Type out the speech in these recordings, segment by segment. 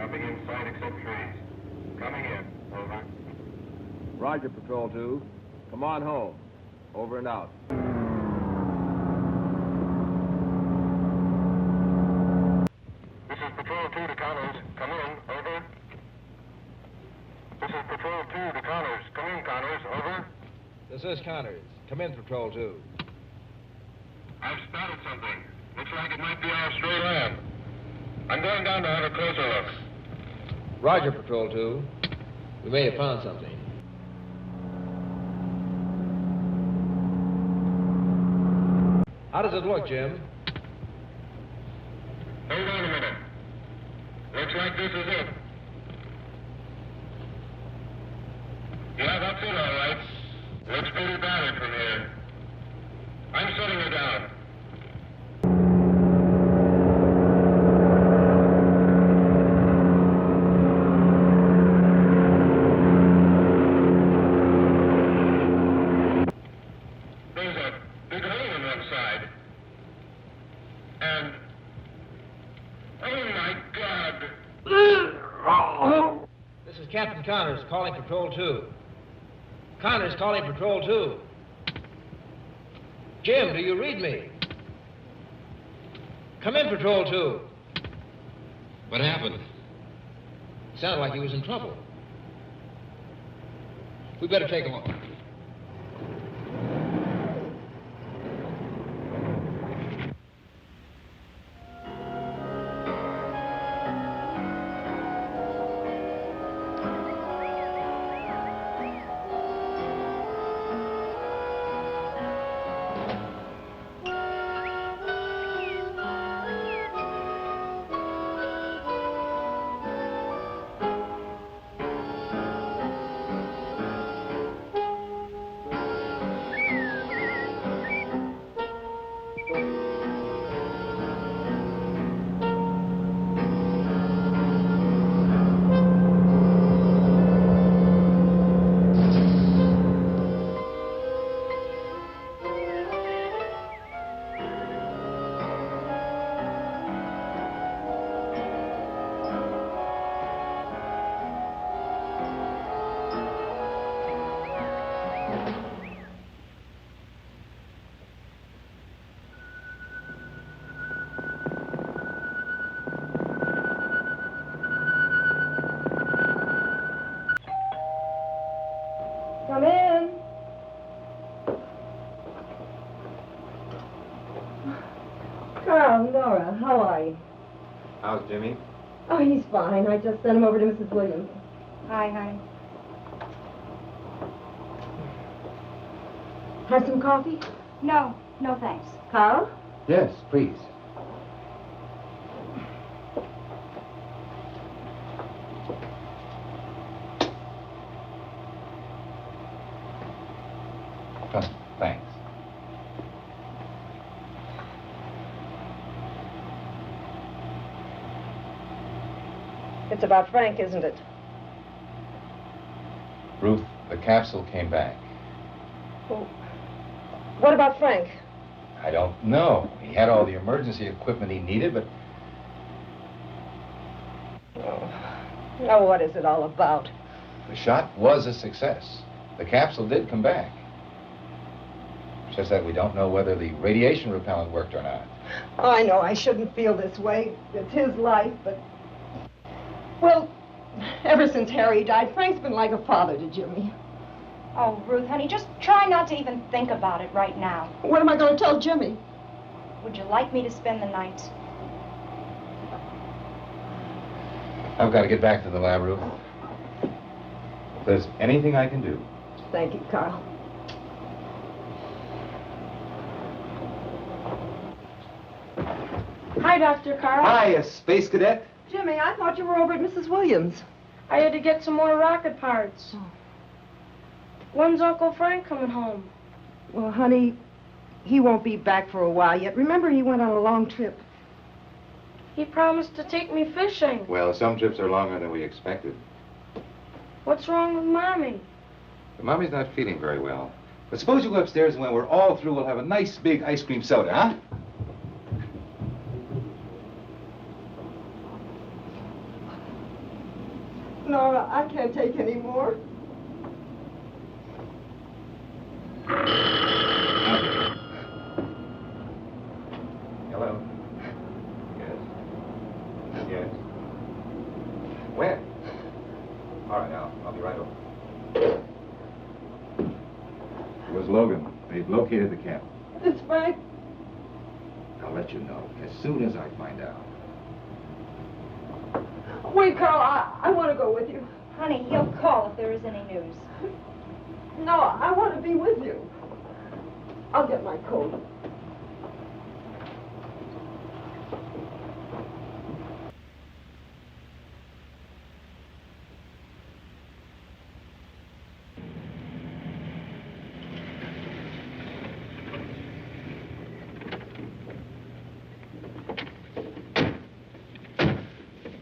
Nothing in sight except trees. Coming in. Over. Roger, Patrol 2. Come on home. Over and out. This is Patrol 2 to Connors. Come in. Over. This is Patrol 2 to Connors. Come in, Connors. Over. This is Connors. Come in, Patrol 2. I've spotted something. Looks like it might be our stray lamb. I'm going down to have a closer look. Roger, Patrol 2. We may have found something. How does it look, Jim? Hold on a minute. Looks like this is it. Yeah, that's it, all right. Looks pretty battered from here. I'm setting it down. There's a big hole in one side. And... oh, my God! This is Captain Connors calling Patrol 2. Connors calling Patrol 2. Jim, do you read me? Come in, Patrol 2. What happened? Sounded like he was in trouble. We better take him on. Come in. Carl, Nora, how are you? How's Jimmy? Oh, he's fine. I just sent him over to Mrs. Williams. Hi, honey. Have some coffee? No, no thanks. Carl? Yes, please. Thanks. It's about Frank, isn't it? Ruth, the capsule came back. Well, what about Frank? I don't know. He had all the emergency equipment he needed, but... Oh, what is it all about? the shot was a success. The capsule did come back. It's just that we don't know whether the radiation repellent worked or not. Oh, I know I shouldn't feel this way. It's his life, but... Well, ever since Harry died, Frank's been like a father to Jimmy. Oh, Ruth, honey, just try not to even think about it right now. What am I going to tell Jimmy? Would you like me to spend the night? I've got to get back to the lab, Ruth. If there's anything I can do. Thank you, Carl. Hi, Dr. Carl. Hi, a space cadet. Jimmy, I thought you were over at Mrs. Williams. I had to get some more rocket parts. When's Uncle Frank coming home? Well, honey, he won't be back for a while yet. Remember, he went on a long trip. He promised to take me fishing. Well, some trips are longer than we expected. What's wrong with Mommy? But Mommy's not feeling very well. But suppose you go upstairs and when we're all through, we'll have a nice big ice cream soda, huh? Nora, I can't take any more. Hello? Yes? Yes? When? All right, I'll be right over. It was Logan. They've located the camp. It's Frank. I'll let you know as soon as I find out. Wait, Carl, I want to go with you. Honey, he'll call if there is any news. No, I want to be with you. I'll get my coat.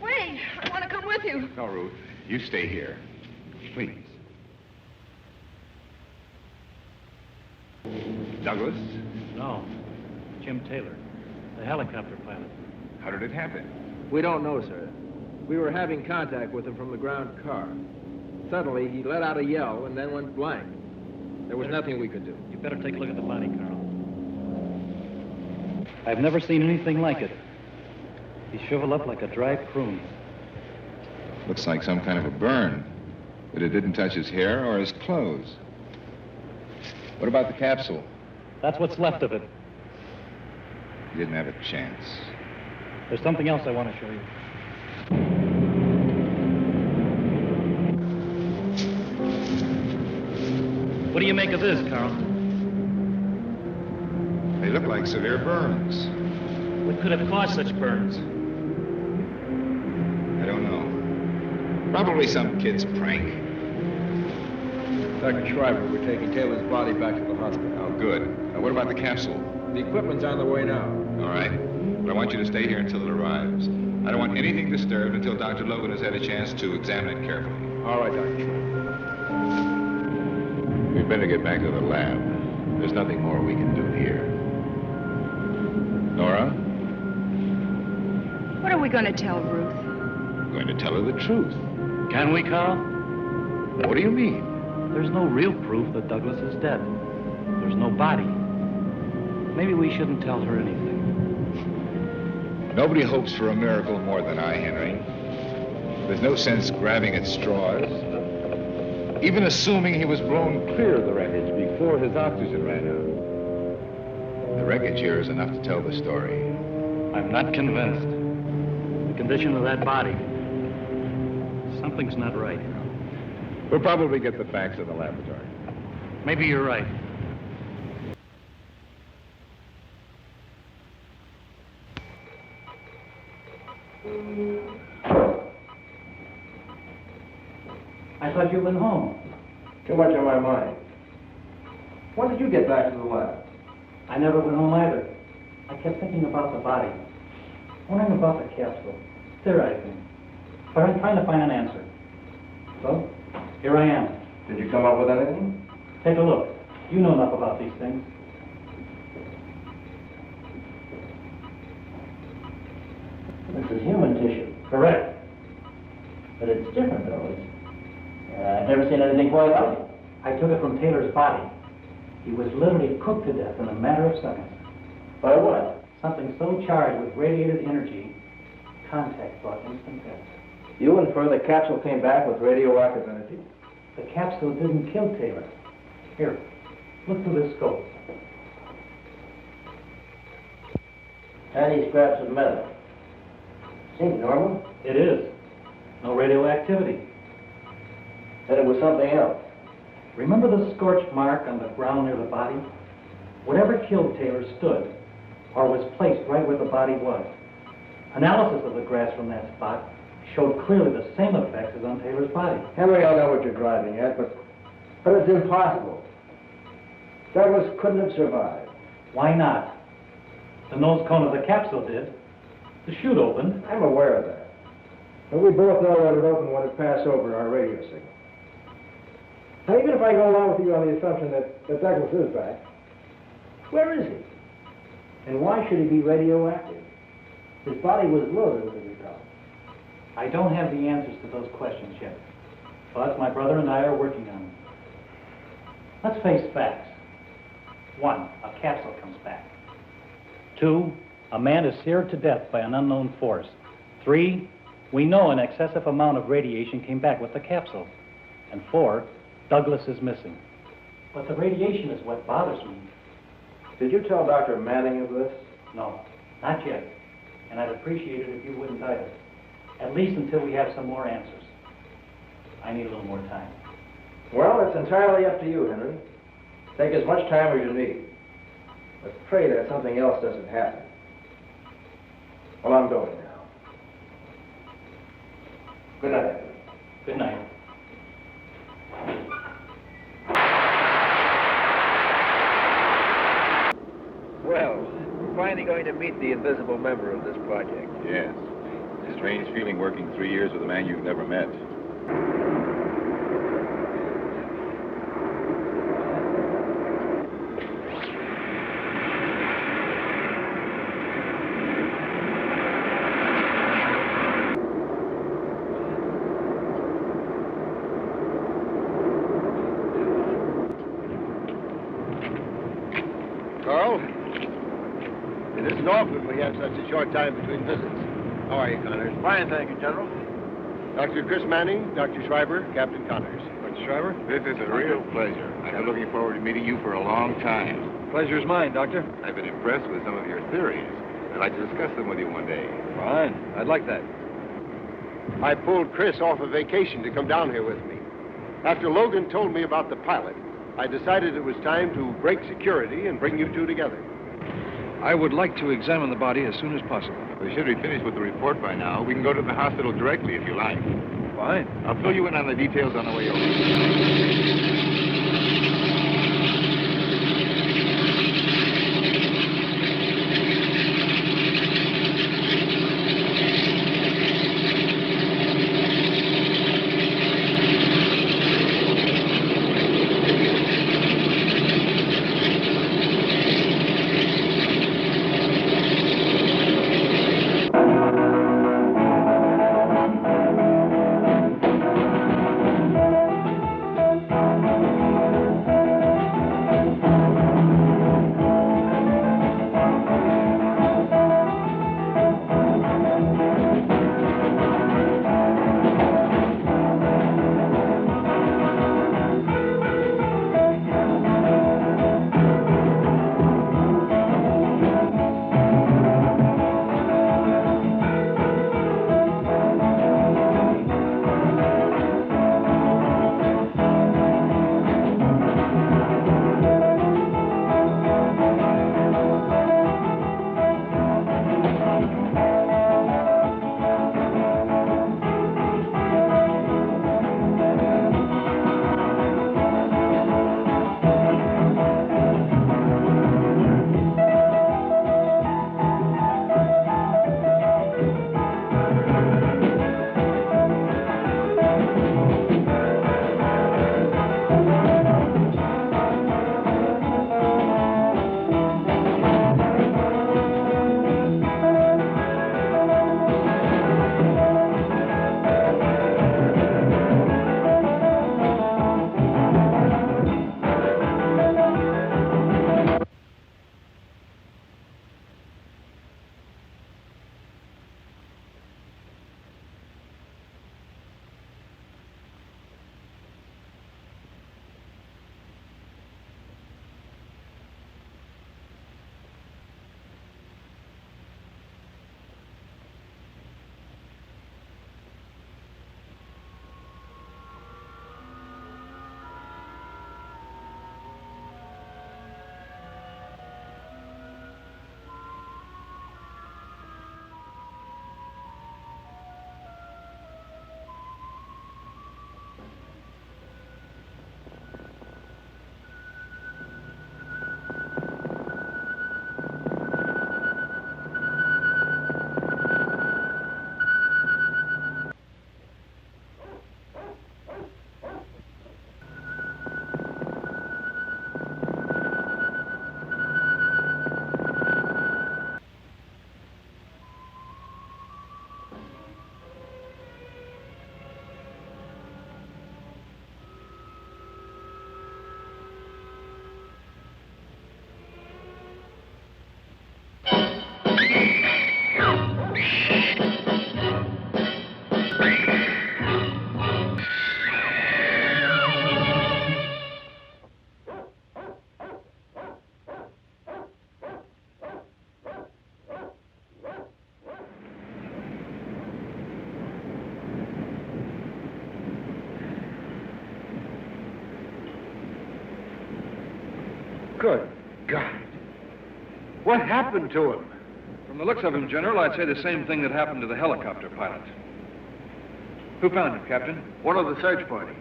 Wait, I want to come with you. No, Ruth, you stay here. Please. Douglas? No. Jim Taylor, the helicopter pilot. How did it happen? We don't know, sir. We were having contact with him from the ground car. Suddenly, he let out a yell and then went blank. There was nothing we could do. You better take a look at the body, Carl. I've never seen anything like it. He's shriveled up like a dry prune. Looks like some kind of a burn, but it didn't touch his hair or his clothes. What about the capsule? That's what's left of it. He didn't have a chance. There's something else I want to show you. What do you make of this, Carl? They look like severe burns. What could have caused such burns? I don't know. Probably some kid's prank. Dr. Schreiber, we're taking Taylor's body back to the hospital. Oh, good. What about the capsule? The equipment's on the way now. All right. But I want you to stay here until it arrives. I don't want anything disturbed until Dr. Logan has had a chance to examine it carefully. All right, Dr. Schreiber. We'd better get back to the lab. There's nothing more we can do here. Nora? What are we going to tell Ruth? I'm going to tell her the truth. Can we, Carl? What do you mean? There's no real proof that Douglas is dead. There's no body. Maybe we shouldn't tell her anything. Nobody hopes for a miracle more than I, Henry. There's no sense grabbing at straws. Even assuming he was blown clear of the wreckage before his oxygen ran out. The wreckage here is enough to tell the story. I'm not convinced. The condition of that body. Something's not right. We'll probably get the facts in the laboratory. Maybe you're right. I thought you'd been home. Too much on my mind. When did you get back to the lab? I never went home either. I kept thinking about the body. Wondering about the capsule. Theorizing. But I'm trying to find an answer. So, here I am. Did you come up with anything? Take a look. You know enough about these things. This is human tissue. Correct. But it's different, though. I've never seen anything quite like it. I took it from Taylor's body. He was literally cooked to death in a matter of seconds. By what? Something so charged with radiated energy, contact brought instant death. You infer the capsule came back with radioactive energy? The capsule didn't kill Taylor. Here, look through this scope. Tiny scraps of metal. Seems normal. It is. No radioactivity. Then it was something else. Remember the scorched mark on the ground near the body? Whatever killed Taylor stood, or was placed right where the body was. Analysis of the grass from that spot showed clearly the same effects as on Taylor's body. Henry, I know what you're driving at, but it's impossible. Douglas couldn't have survived. Why not? The nose cone of the capsule did. The chute opened. I'm aware of that. But we both know that it opened when it passed over our radio signal. Now, even if I go along with you on the assumption that Douglas is back, where is he? And why should he be radioactive? His body was loaded with the repellent. I don't have the answers to those questions yet, but my brother and I are working on them. Let's face facts. 1, a capsule comes back. 2, a man is seared to death by an unknown force. 3, we know an excessive amount of radiation came back with the capsule. And 4, Douglas is missing. But the radiation is what bothers me. Did you tell Dr. Manning of this? No, not yet. And I'd appreciate it if you wouldn't either. At least until we have some more answers. I need a little more time. Well, it's entirely up to you, Henry. Take as much time as you need. But pray that something else doesn't happen. Well, I'm going now. Good night. Good night. Well, we're finally going to meet the invisible member of this project. Yes. It's a strange feeling working 3 years with a man you've never met. Carl, it isn't often we have such a short time between visits. How are you, Connors? Fine, thank you, General. Dr. Chris Manning, Dr. Schreiber, Captain Connors. Dr. Schreiber? This is a real pleasure. I've been looking forward to meeting you for a long time. Pleasure's mine, Doctor. I've been impressed with some of your theories. I'd like to discuss them with you one day. Fine. I'd like that. I pulled Chris off a vacation to come down here with me. After Logan told me about the pilot, I decided it was time to break security and bring you two together. I would like to examine the body as soon as possible. We should be finished with the report by now. We can go to the hospital directly if you like. Fine. I'll fill you in on the details on the way over. Good God. What happened to him? From the looks of him, General, I'd say the same thing that happened to the helicopter pilot. Who found him, Captain? One of the search party.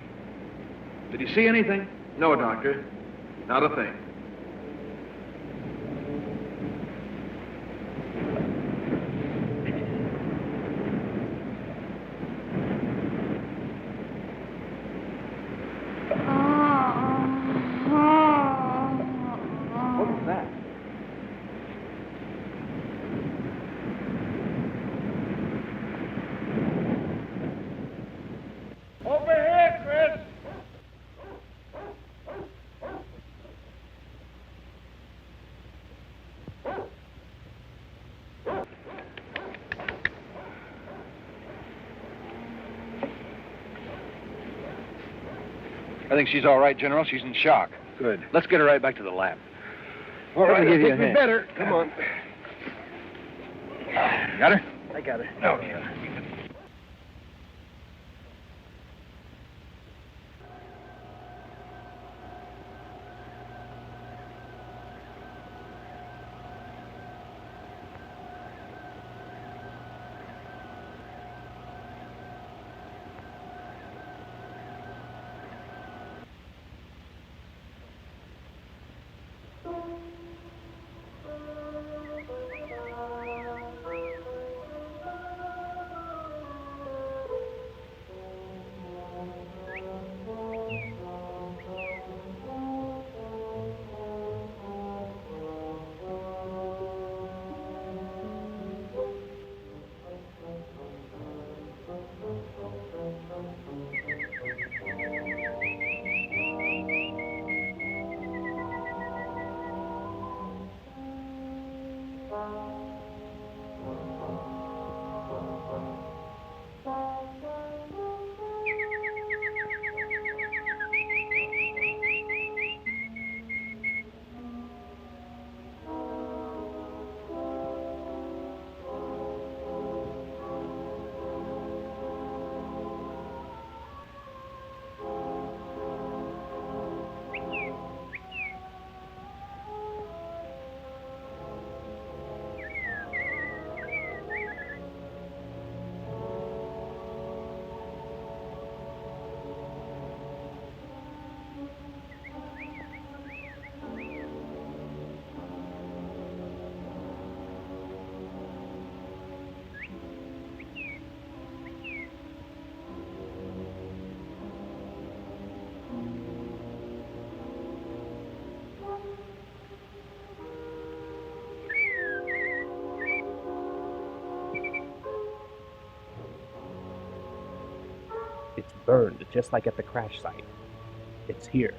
Did he see anything? No, Doctor. Not a thing. What was that? Over here, Chris! I think she's all right, General. She's in shock. Good. Let's get her right back to the lab. All right, I'll give you a I think we hand. better. Come on. Got her? I got her. Okay. It's burned, just like at the crash site. It's here.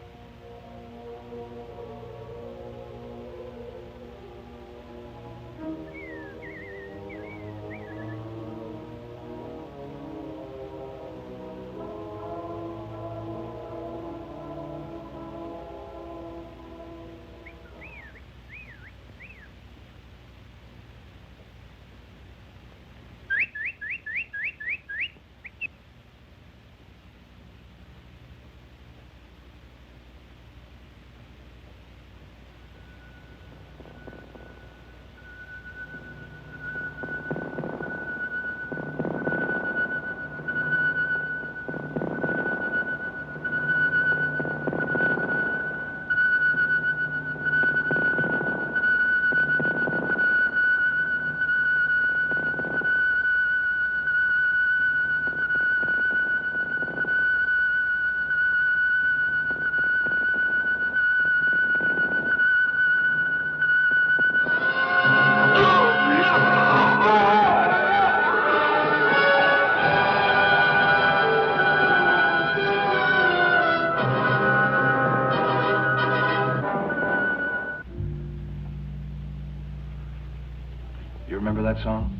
You remember that song?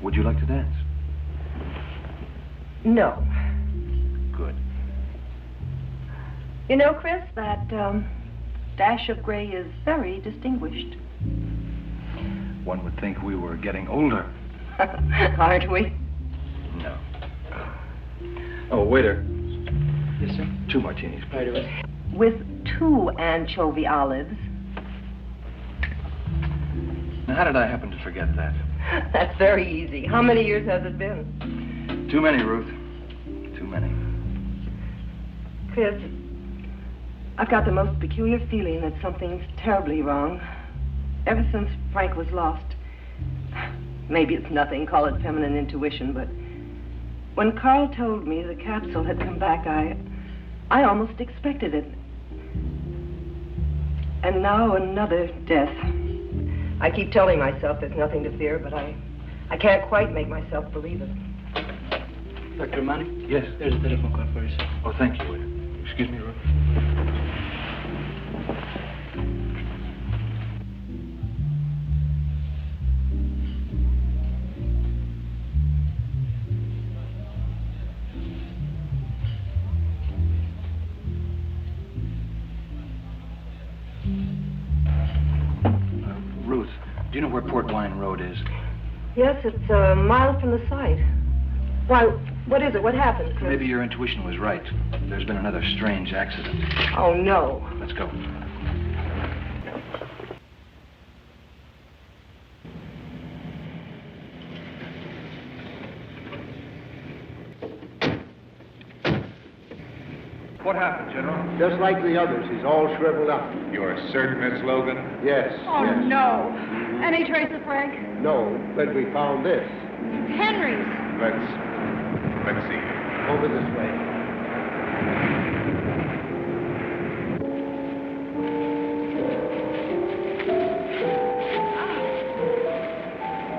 Would you like to dance? No. Good. You know, Chris, that dash of gray is very distinguished. One would think we were getting older. Aren't we? No. Oh, waiter. Yes, sir. 2 martinis, please. With 2 anchovy olives. Now, how did I happen to forget that? That's very easy. How many years has it been? Too many, Ruth. Too many. Chris, I've got the most peculiar feeling that something's terribly wrong. Ever since Frank was lost. Maybe it's nothing, call it feminine intuition, but when Carl told me the capsule had come back, I almost expected it. And now another death. I keep telling myself there's nothing to fear, but I can't quite make myself believe it. Dr. Manning? Yes? There's a telephone call for you, sir. Oh, thank you. Excuse me, Ruth. Ruth, do you know where Port Wine Road is? Yes, it's a mile from the site. Why, what is it? What happened, Chris? Maybe your intuition was right. There's been another strange accident. Oh, no. Let's go. What happened, General? Just like the others, he's all shriveled up. You're certain it's Logan? Yes. Oh, yes. no. Any trace of Frank? No, but we found this. Henry's. Let's see. Over this way.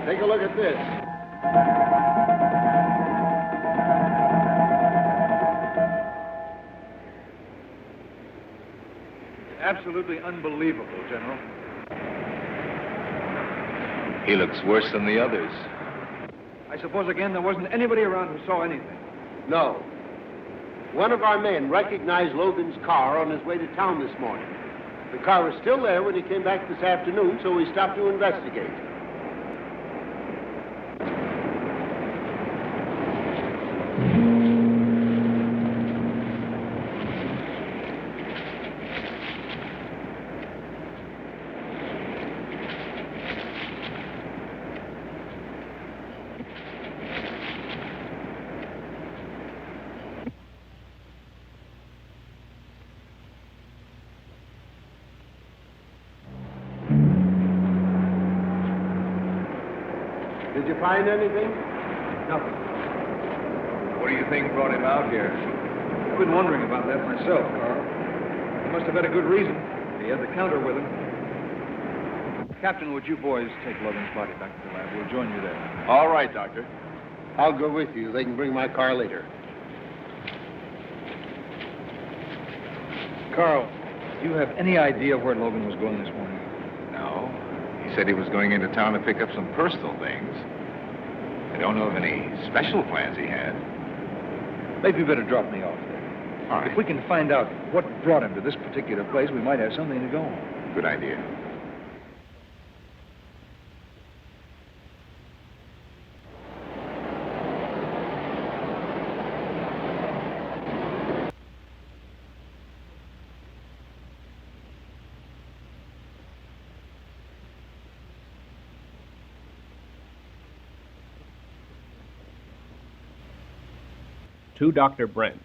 Take a look at this. Absolutely unbelievable, General. He looks worse than the others. I suppose, again, there wasn't anybody around who saw anything. No. One of our men recognized Logan's car on his way to town this morning. The car was still there when he came back this afternoon, so we stopped to investigate. Did you find anything? Nothing. What do you think brought him out here? I've been wondering about that myself, Carl. He must have had a good reason. He had the counter with him. Captain, would you boys take Logan's body back to the lab? We'll join you there. All right, Doctor. I'll go with you. They can bring my car later. Carl, do you have any idea where Logan was going this morning? No. He said he was going into town to pick up some personal things. I don't know of any special plans he had. Maybe you better drop me off there. All right. If we can find out what brought him to this particular place, we might have something to go on. Good idea. To Dr. Brent.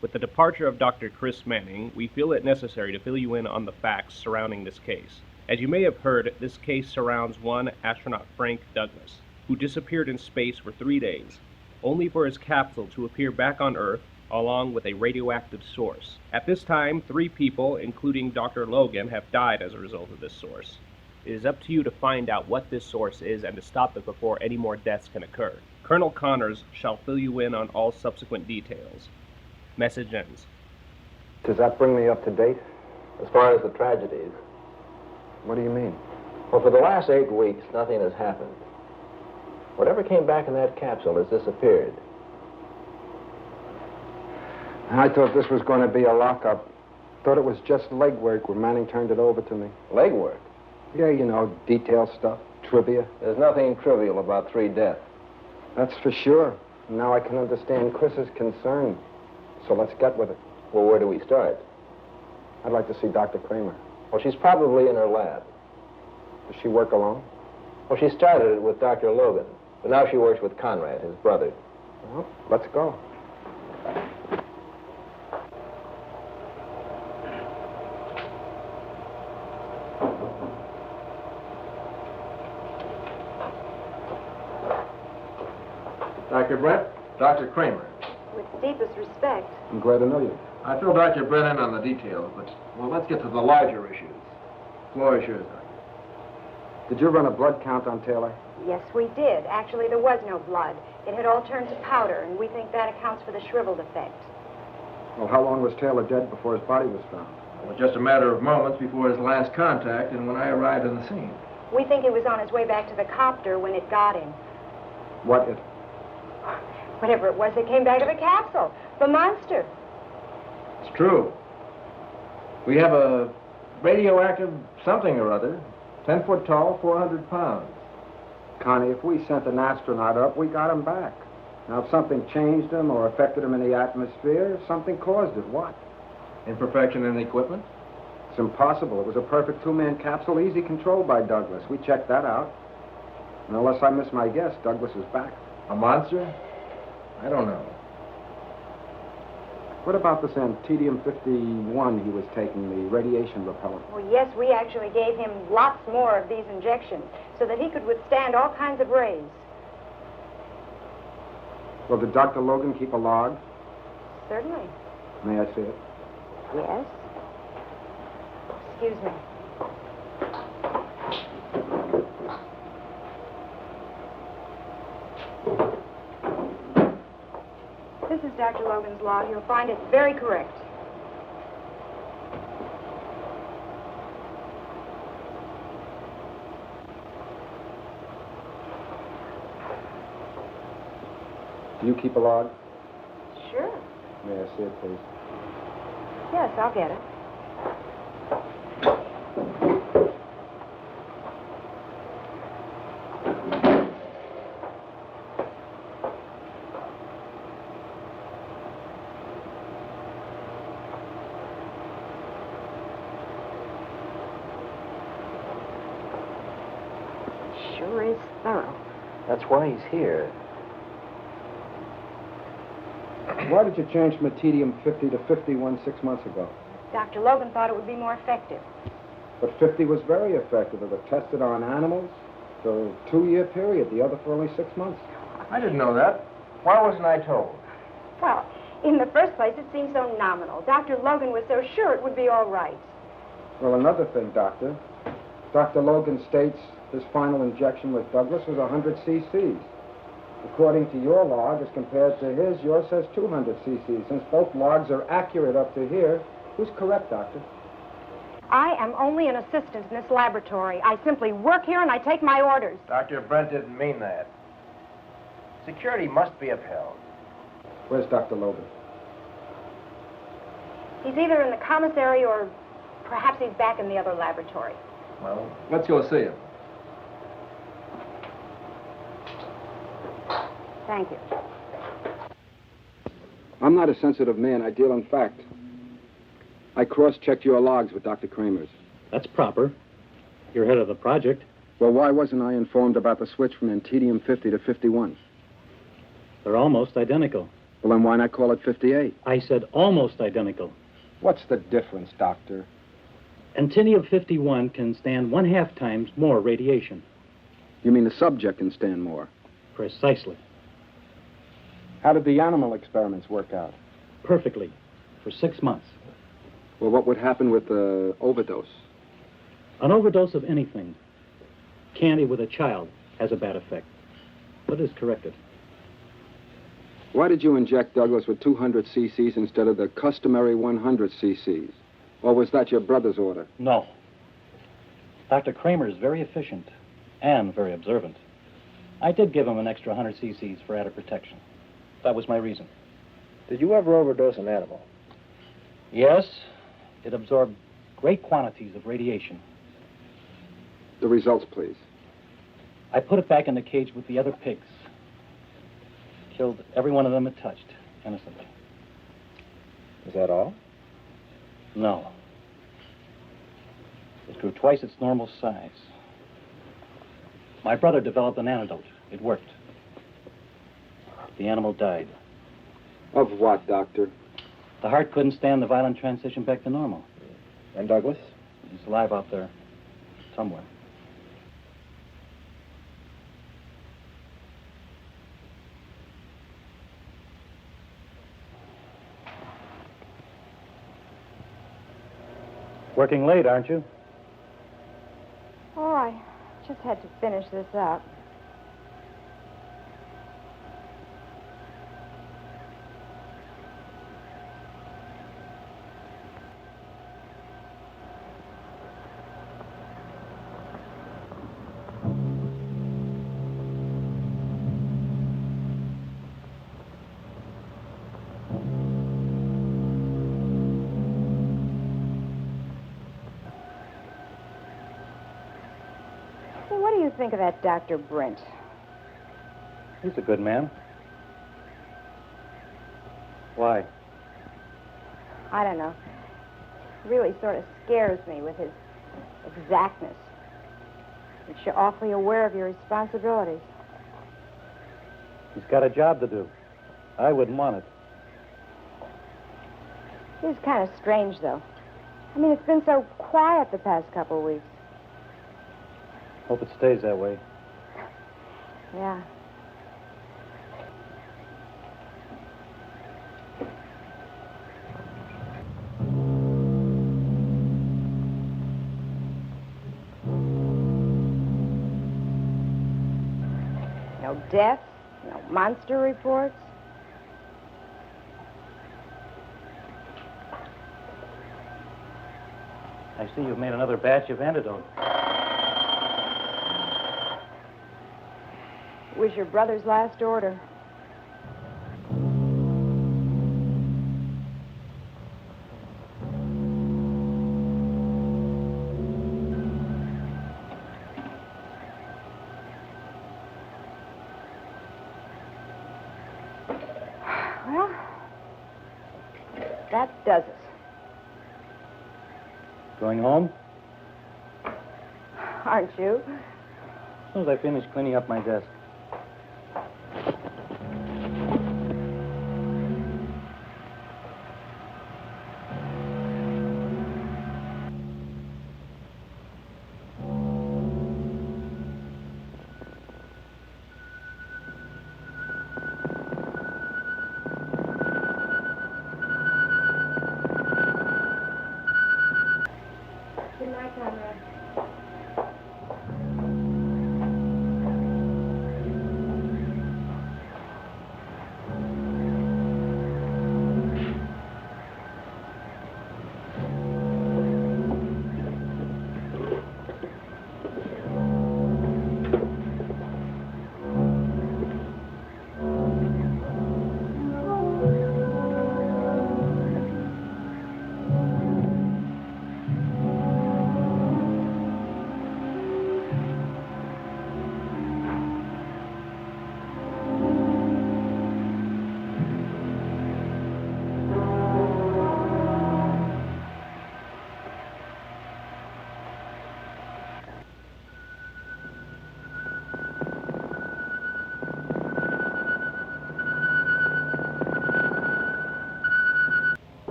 With the departure of Dr. Chris Manning, we feel it necessary to fill you in on the facts surrounding this case. As you may have heard, this case surrounds one astronaut, Frank Douglas, who disappeared in space for 3 days, only for his capsule to appear back on Earth along with a radioactive source. At this time, 3 people, including Dr. Logan, have died as a result of this source. It is up to you to find out what this source is and to stop it before any more deaths can occur. Colonel Connors shall fill you in on all subsequent details. Message ends. Does that bring me up to date? As far as the tragedies, What do you mean? well, for the last 8 weeks, nothing has happened. Whatever came back in that capsule has disappeared. I thought this was going to be a lockup. Thought it was just legwork when Manning turned it over to me. Legwork? Yeah, you know, detail stuff, trivia. There's nothing trivial about 3 deaths. That's for sure. Now I can understand Chris's concern. So let's get with it. Well, where do we start? I'd like to see Dr. Kramer. Well, she's probably in her lab. Does she work alone? Well, she started it with Dr. Logan, but now she works with Conrad, his brother. Well, let's go. Dr. Brent, Dr. Kramer. With deepest respect. I'm glad to know you. I filled Dr. Brent in on the details, but, well, let's get to the larger issues. Floor is yours, Doctor. Did you run a blood count on Taylor? Yes, we did. Actually, there was no blood. It had all turned to powder, and we think that accounts for the shriveled effect. Well, how long was Taylor dead before his body was found? Well, just a matter of moments before his last contact and when I arrived on the scene. We think he was on his way back to the copter when it got him. What it? Whatever it was that came back to the capsule. The monster. It's true. We have a radioactive something or other, 10 foot tall, 400 pounds. Connie, if we sent an astronaut up, we got him back. Now, if something changed him or affected him in the atmosphere, something caused it. What? Imperfection in the equipment? It's impossible. It was a perfect two-man capsule, easy controlled by Douglas. We checked that out. And unless I miss my guess, Douglas is back. A monster? I don't know. What about this Antedium-51 he was taking, the radiation repellent? Well, yes, we actually gave him lots more of these injections so that he could withstand all kinds of rays. Well, did Dr. Logan keep a log? Certainly. May I see it? Yes. Excuse me. This is Dr. Logan's log. You'll find it very correct. Do you keep a log? Sure. May I see it, please? Yes, I'll get it. Sure is thorough. That's why he's here. Why did you change from Antedium-50 to 51 6 months ago? Dr. Logan thought it would be more effective. But 50 was very effective. It was tested on animals for a 2-year period, the other for only 6 months. I didn't know that. Why wasn't I told? Well, in the first place, it seemed so nominal. Dr. Logan was so sure it would be all right. Well, another thing, Doctor. Dr. Logan states his final injection with Douglas was 100 cc's. According to your log, as compared to his, yours says 200 cc's. Since both logs are accurate up to here, who's correct, Doctor? I am only an assistant in this laboratory. I simply work here and I take my orders. Dr. Brent didn't mean that. Security must be upheld. Where's Dr. Logan? He's either in the commissary or perhaps he's back in the other laboratory. Well, let's go see him. Thank you. I'm not a sensitive man. I deal in fact. I cross-checked your logs with Dr. Kramer's. That's proper. You're head of the project. Well, why wasn't I informed about the switch from Antedium-50 to 51? They're almost identical. Well, then why not call it 58? I said almost identical. What's the difference, Doctor? Antedium-51 can stand 1/2 times more radiation. You mean the subject can stand more? Precisely. How did the animal experiments work out? Perfectly. For 6 months. Well, what would happen with the overdose? An overdose of anything. Candy with a child has a bad effect, but is corrected. Why did you inject Douglas with 200 cc's instead of the customary 100 cc's? Or was that your brother's order? No. Dr. Kramer is very efficient and very observant. I did give him an extra 100 cc's for added protection. That was my reason. Did you ever overdose an animal? Yes, it absorbed great quantities of radiation. The results, please. I put it back in the cage with the other pigs. Killed every one of them it touched, innocently. Is that all? No. It grew twice its normal size. My brother developed an antidote. It worked. The animal died. Of what, Doctor? The heart couldn't stand the violent transition back to normal. And Douglas? He's alive out there. Somewhere. Working late, aren't you? Oh, I just had to finish this up. What do you think of that Dr. Brent? He's a good man. Why? I don't know. Really sort of scares me with his exactness. Makes you awfully aware of your responsibilities. He's got a job to do. I wouldn't want it. It's kind of strange, though. I mean, it's been so quiet the past couple of weeks. Hope it stays that way. Yeah. No deaths, no monster reports. I see you've made another batch of antidote. It was your brother's last order. Well, that does it. Going home? Aren't you? As soon as I finish cleaning up my desk. Good night, Conrad.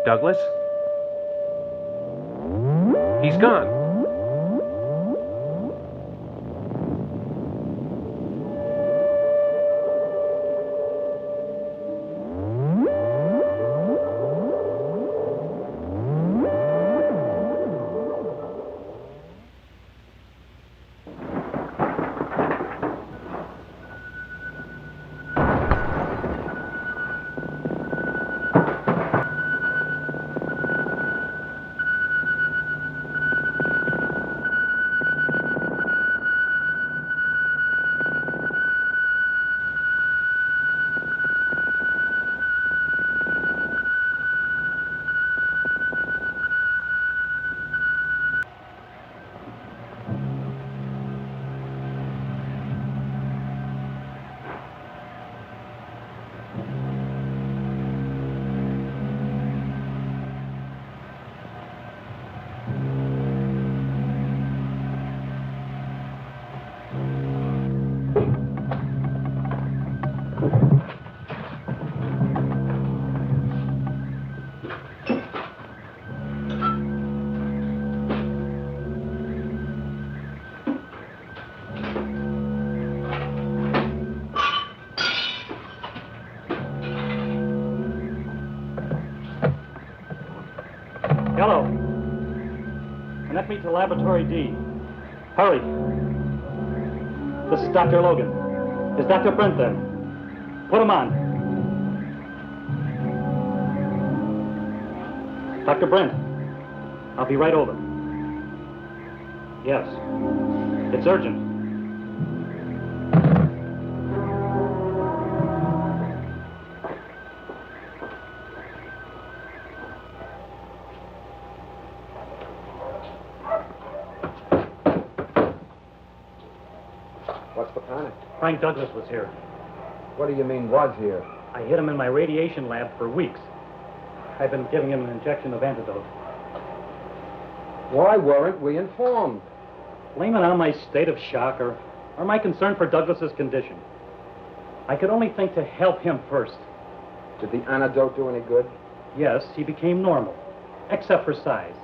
Douglas? He's gone. Hello. Connect me to Laboratory D. Hurry. This is Dr. Logan. Is Dr. Brent there? Put him on. Dr. Brent, I'll be right over. Yes. It's urgent. What's the panic? Frank Douglas was here. What do you mean, was here? I hid him in my radiation lab for weeks. I've been giving him an injection of antidote. Why weren't we informed? Blame it on my state of shock or my concern for Douglas's condition. I could only think to help him first. Did the antidote do any good? Yes, he became normal, except for size.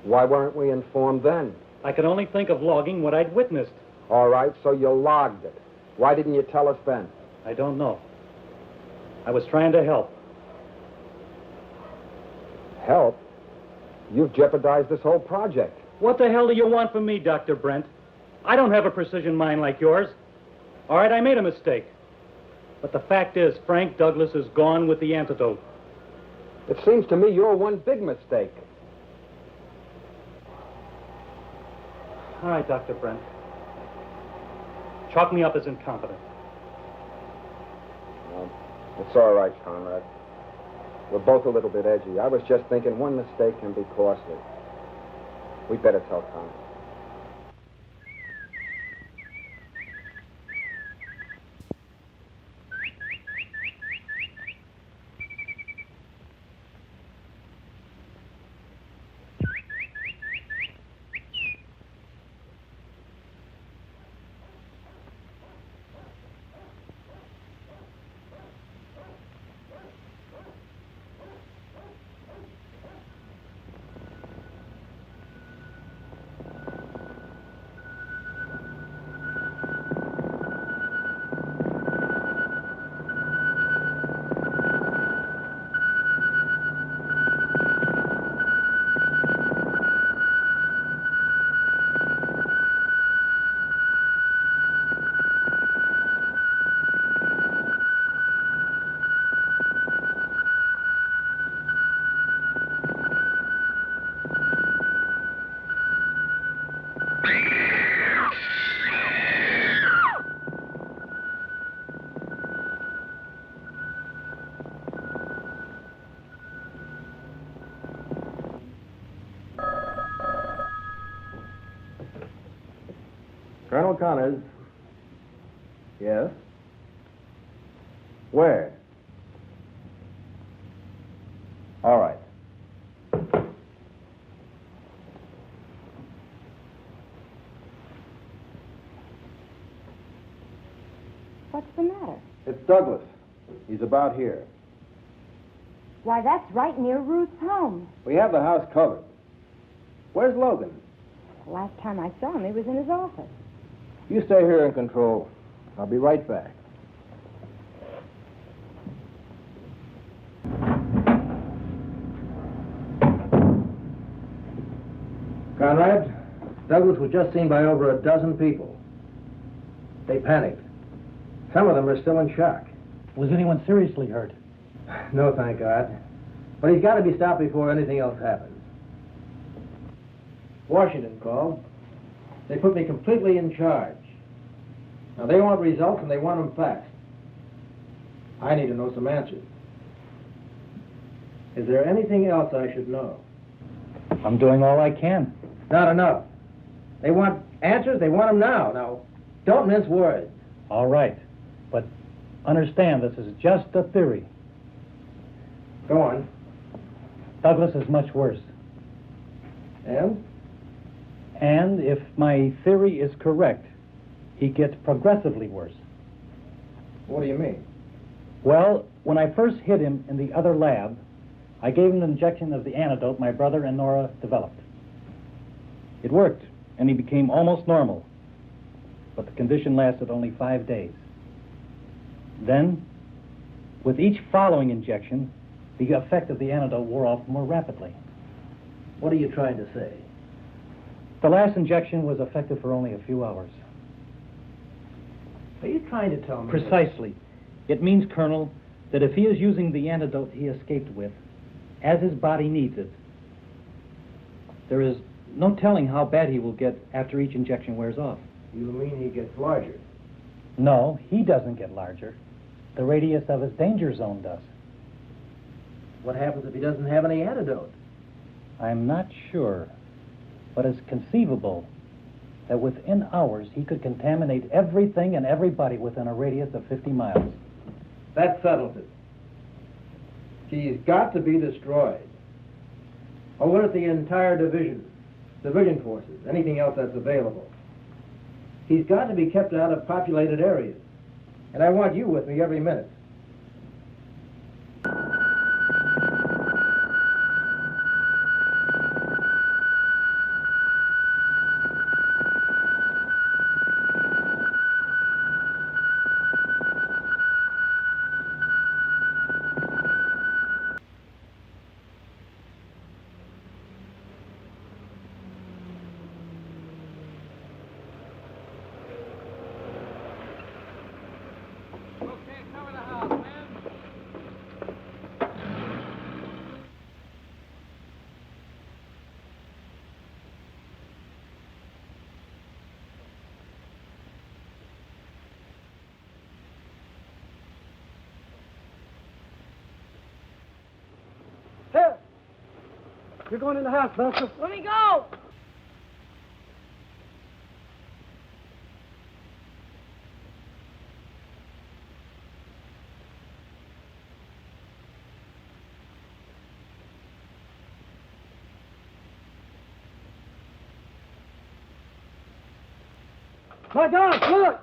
Why weren't we informed then? I could only think of logging what I'd witnessed. All right, so you logged it. Why didn't you tell us then? I don't know. I was trying to help. Help? You've jeopardized this whole project. What the hell do you want from me, Dr. Brent? I don't have a precision mind like yours. All right, I made a mistake. But the fact is, Frank Douglas is gone with the antidote. It seems to me you're one big mistake. All right, Dr. Brent. Chalk me up as incompetent. Well, it's all right, Conrad. We're both a little bit edgy. I was just thinking one mistake can be costly. We'd better tell Conrad. Colonel Connors. Yes? Where? All right. What's the matter? It's Douglas. He's about here. Why, that's right near Ruth's home. We have the house covered. Where's Logan? The last time I saw him, he was in his office. You stay here in control. I'll be right back. Conrad, Douglas was just seen by over a dozen people. They panicked. Some of them are still in shock. Was anyone seriously hurt? No, thank God. But he's got to be stopped before anything else happens. Washington called. They put me completely in charge. Now, they want results, and they want them fast. I need to know some answers. Is there anything else I should know? I'm doing all I can. Not enough. They want answers. They want them now. Now, don't mince words. All right. But understand, this is just a theory. Go on. Douglas is much worse. And? And if my theory is correct, He gets progressively worse. What do you mean? Well, when I first hit him in the other lab, I gave him an injection of the antidote my brother and Nora developed. It worked, and he became almost normal. But the condition lasted only 5 days. Then, with each following injection, the effect of the antidote wore off more rapidly. What are you trying to say? The last injection was effective for only a few hours. Are you trying to tell me? Precisely. It means, Colonel, that if he is using the antidote he escaped with, as his body needs it, there is no telling how bad he will get after each injection wears off. You mean he gets larger? No, he doesn't get larger. The radius of his danger zone does. What happens if he doesn't have any antidote? I'm not sure, but it's conceivable that within hours he could contaminate everything and everybody within a radius of 50 miles. That settles it. He's got to be destroyed. Or what if the entire division, civilian forces, anything else that's available? He's got to be kept out of populated areas. And I want you with me every minute. Here. You're going in the house, Buster. Let me go. My God, look!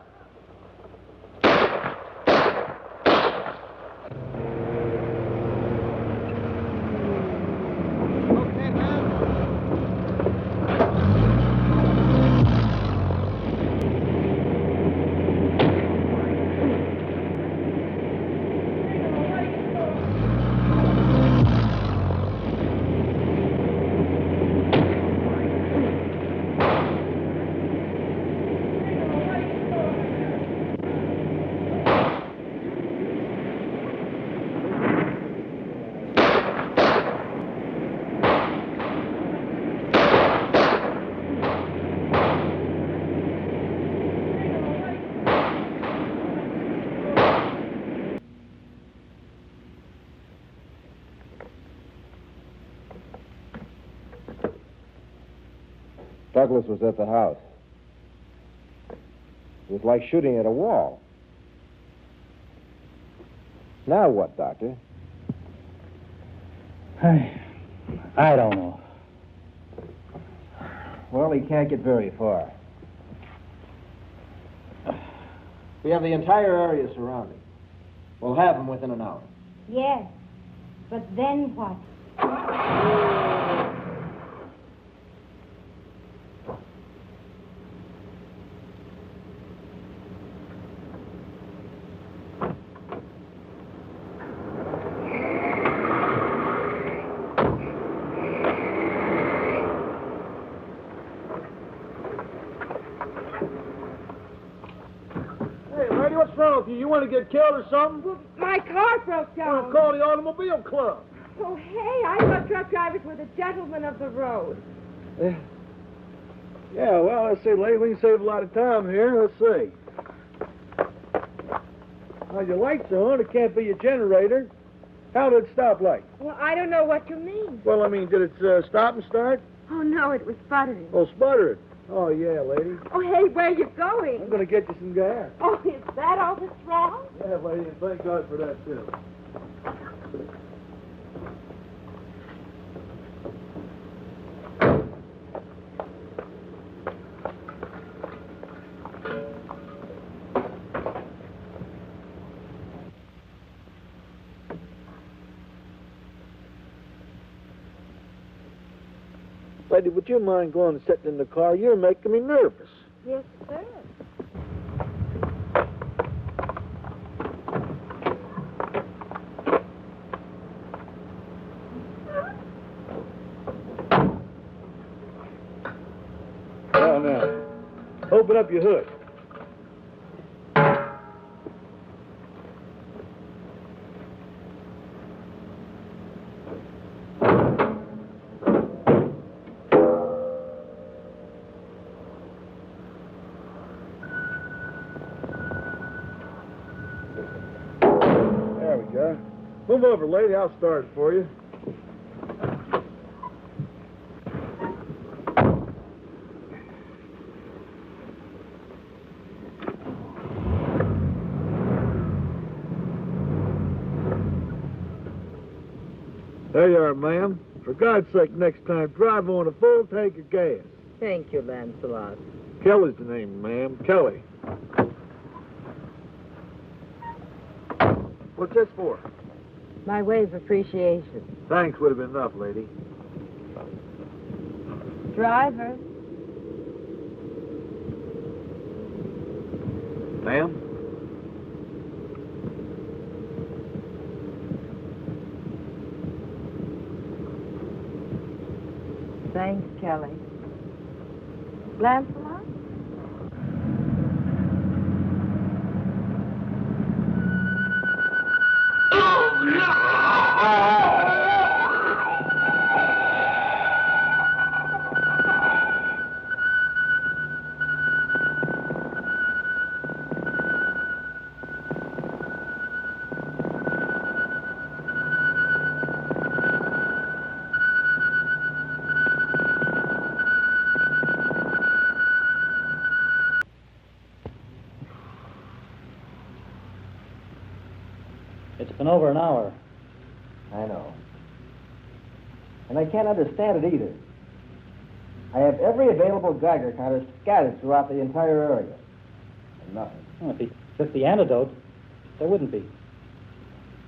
Douglas was at the house. It was like shooting at a wall. Now what, Doctor? I don't know. Well, he can't get very far. We have the entire area surrounded. We'll have him within an hour. Yes, but then what? What's wrong with you? You want to get killed or something? Well, my car broke down. Well, call the automobile club. Oh, hey, I thought truck drivers were the gentlemen of the road. Yeah, well, let's see, lady, we can save a lot of time here. Let's see. Now, your lights are on. It can't be your generator. How did it stop light? Well, I don't know what you mean. Well, I mean, did it stop and start? Oh, no, it was sputtering. Oh, sputtered. Oh, yeah, lady. Oh, hey, where are you going? I'm going to get you some gas. Oh, is that all that's wrong? Yeah, lady, and thank God for that, too. Betty, would you mind going and sitting in the car? You're making me nervous. Yes, sir. Now, open up your hood. There we go. Move over, lady. I'll start it for you. There you are, ma'am. For God's sake, next time, drive on a full tank of gas. Thank you, Lancelot. Kelly's the name, ma'am. Kelly. What's this for? My way of appreciation. Thanks would have been enough, lady. Driver. Ma'am? Thanks, Kelly. Lancelot? It's been over an hour. I know. And I can't understand it either. I have every available Geiger counter scattered throughout the entire area. And nothing. Well, if he took the antidote, there wouldn't be.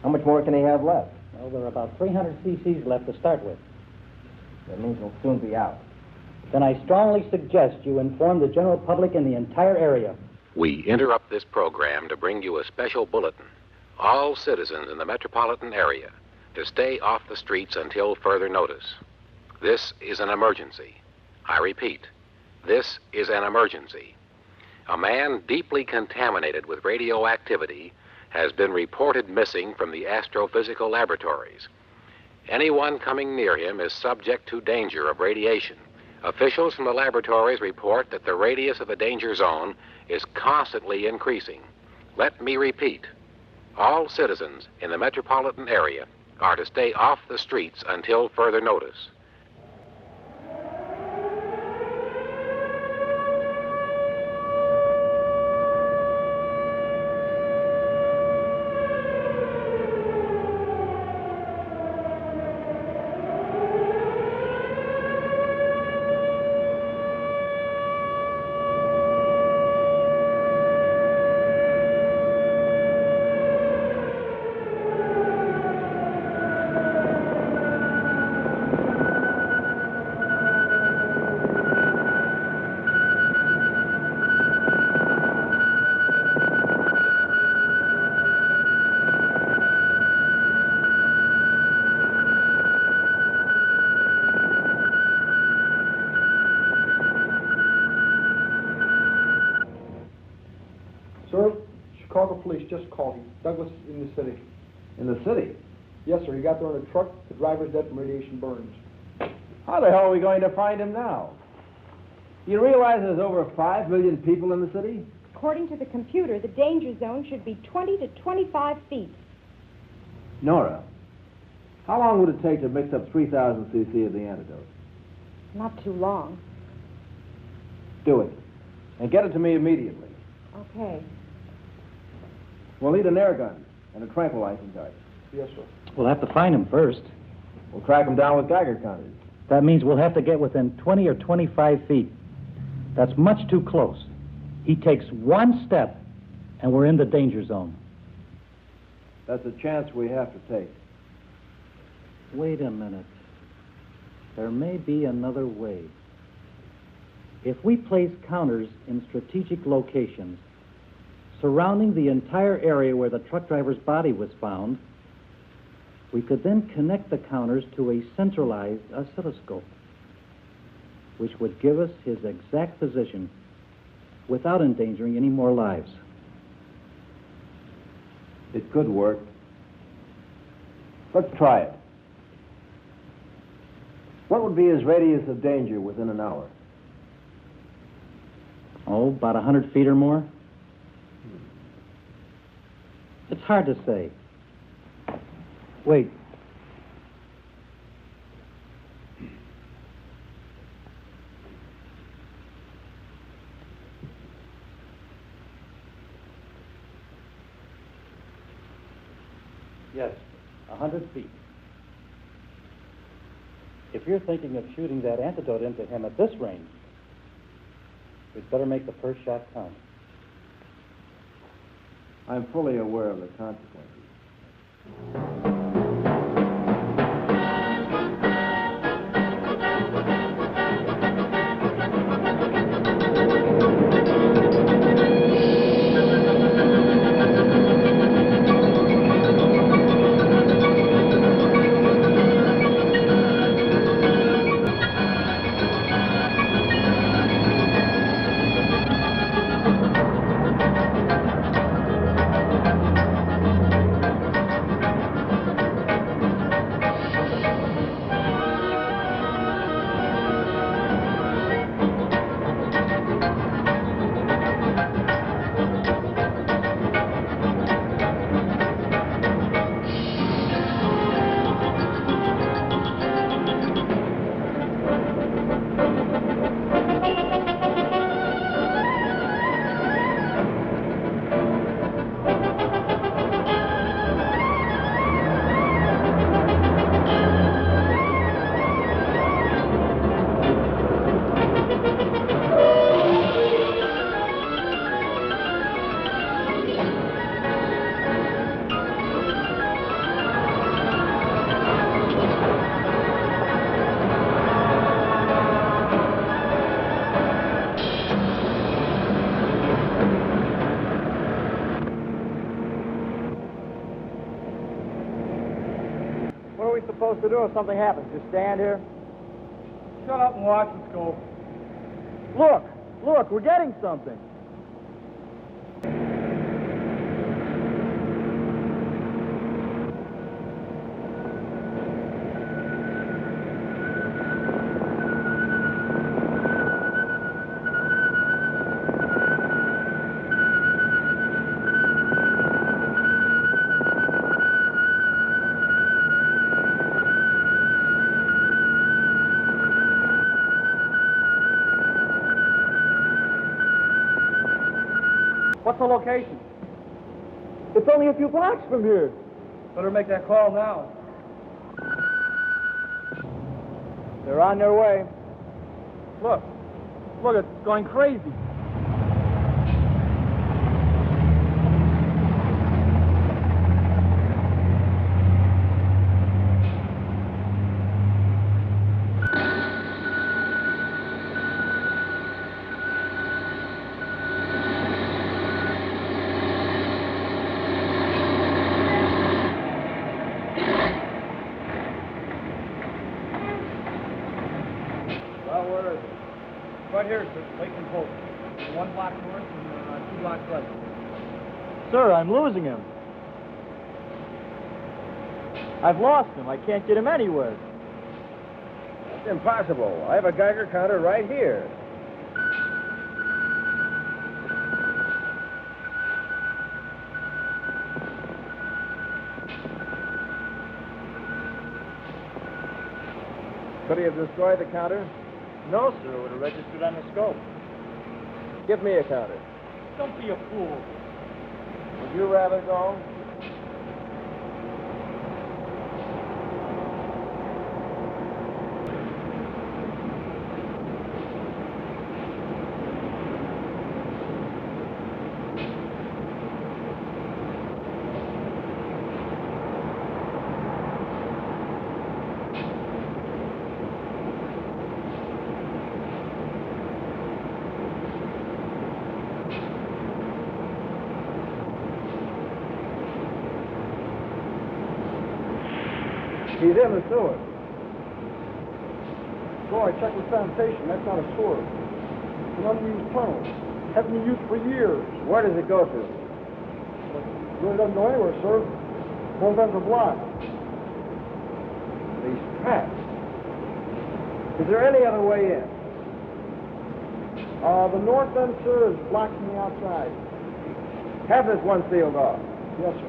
How much more can he have left? Well, there are about 300 cc's left to start with. That means he'll soon be out. Then I strongly suggest you inform the general public in the entire area. We interrupt this program to bring you a special bulletin. All citizens in the metropolitan area to stay off the streets until further notice. This is an emergency. I repeat, this is an emergency. A man deeply contaminated with radioactivity has been reported missing from the astrophysical laboratories. Anyone coming near him is subject to danger of radiation. Officials from the laboratories report that the radius of the danger zone is constantly increasing. Let me repeat. All citizens in the metropolitan area are to stay off the streets until further notice. Sir, Chicago police just called him. Douglas is in the city. In the city? Yes, sir. He got there in a truck. The driver's dead from radiation burns. How the hell are we going to find him now? You realize there's over 5 million people in the city? According to the computer, the danger zone should be 20 to 25 feet. Nora, how long would it take to mix up 3,000 cc of the antidote? Not too long. Do it. And get it to me immediately. Okay. We'll need an air gun and a tranquilizing dart. Yes, sir. We'll have to find him first. We'll track him down with Geiger counters. That means we'll have to get within 20 or 25 feet. That's much too close. He takes one step, and we're in the danger zone. That's a chance we have to take. Wait a minute. There may be another way. If we place counters in strategic locations surrounding the entire area where the truck driver's body was found, we could then connect the counters to a centralized oscilloscope, which would give us his exact position without endangering any more lives. It could work. Let's try it. What would be his radius of danger within an hour? Oh, about 100 feet or more? It's hard to say. Wait. Yes, 100 feet. If you're thinking of shooting that antidote into him at this range, we'd better make the first shot count. I'm fully aware of the consequences. To do if something happens? Just stand here? Shut up and watch us go. Look, we're getting something. What's the location? It's only a few blocks from here. Better make that call now. They're on their way. Look, it's going crazy. Right here, sir. Lake and Post. 1 block north and 2 blocks left. Sir, I'm losing him. I've lost him. I can't get him anywhere. It's impossible. I have a Geiger counter right here. Could he have destroyed the counter? No, sir. It would have registered on the scope. Give me a counter. Don't be a fool. Would you rather go? He's in the sewer. Boy, I checked with sanitation. That's not a sewer. It's an unused tunnel. Hasn't been used for years. Where does it go to? It really doesn't go anywhere, sir. Both ends are blocked. These tracks. Is there any other way in? The north end, sir, is blocked from the outside. Have this one sealed off. Yes, sir.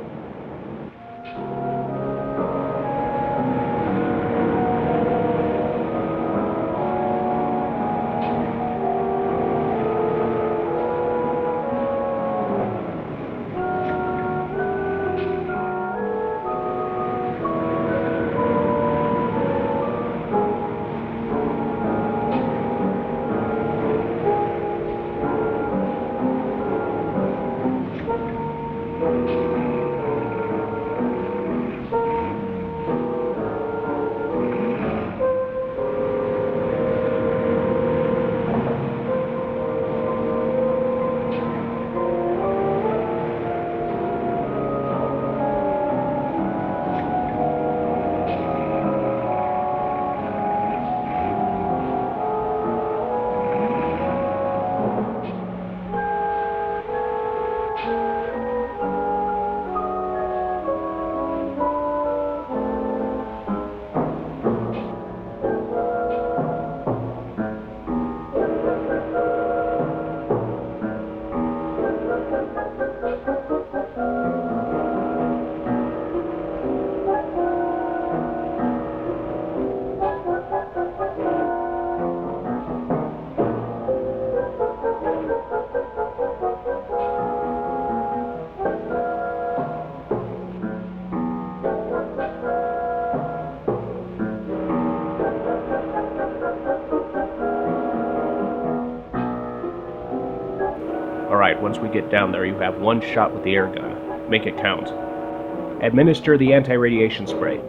Once we get down there, you have one shot with the air gun. Make it count. Administer the anti-radiation spray.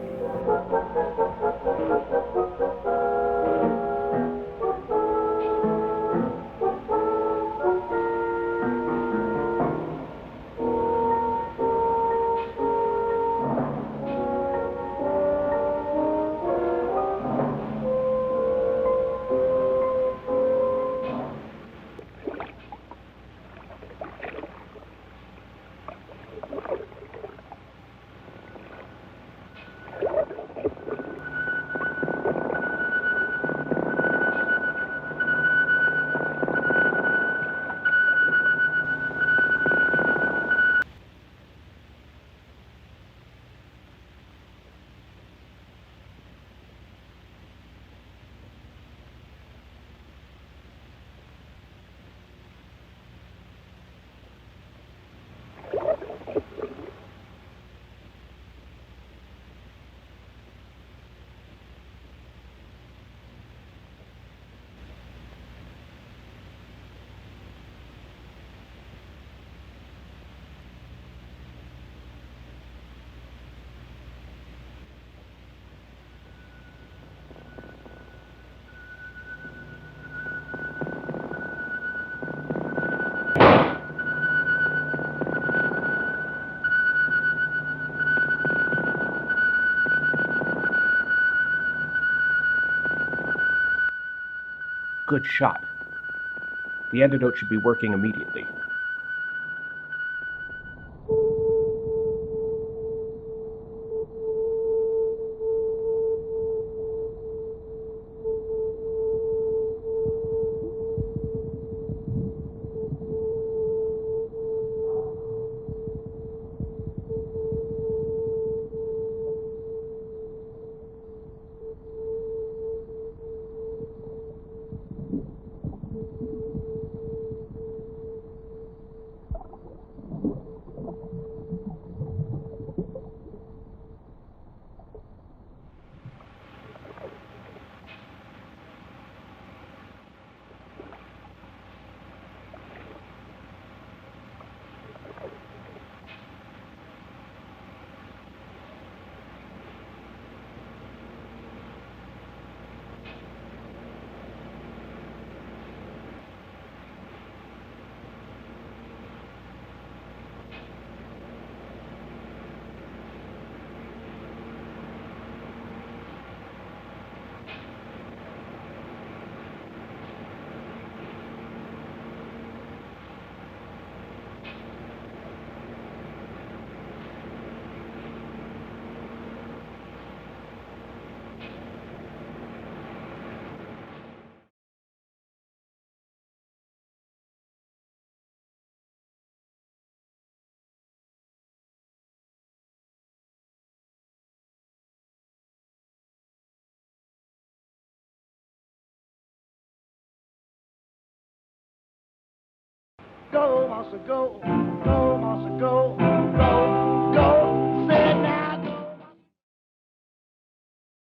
Good shot. The antidote should be working immediately. Go, Martha, go. Go, Martha.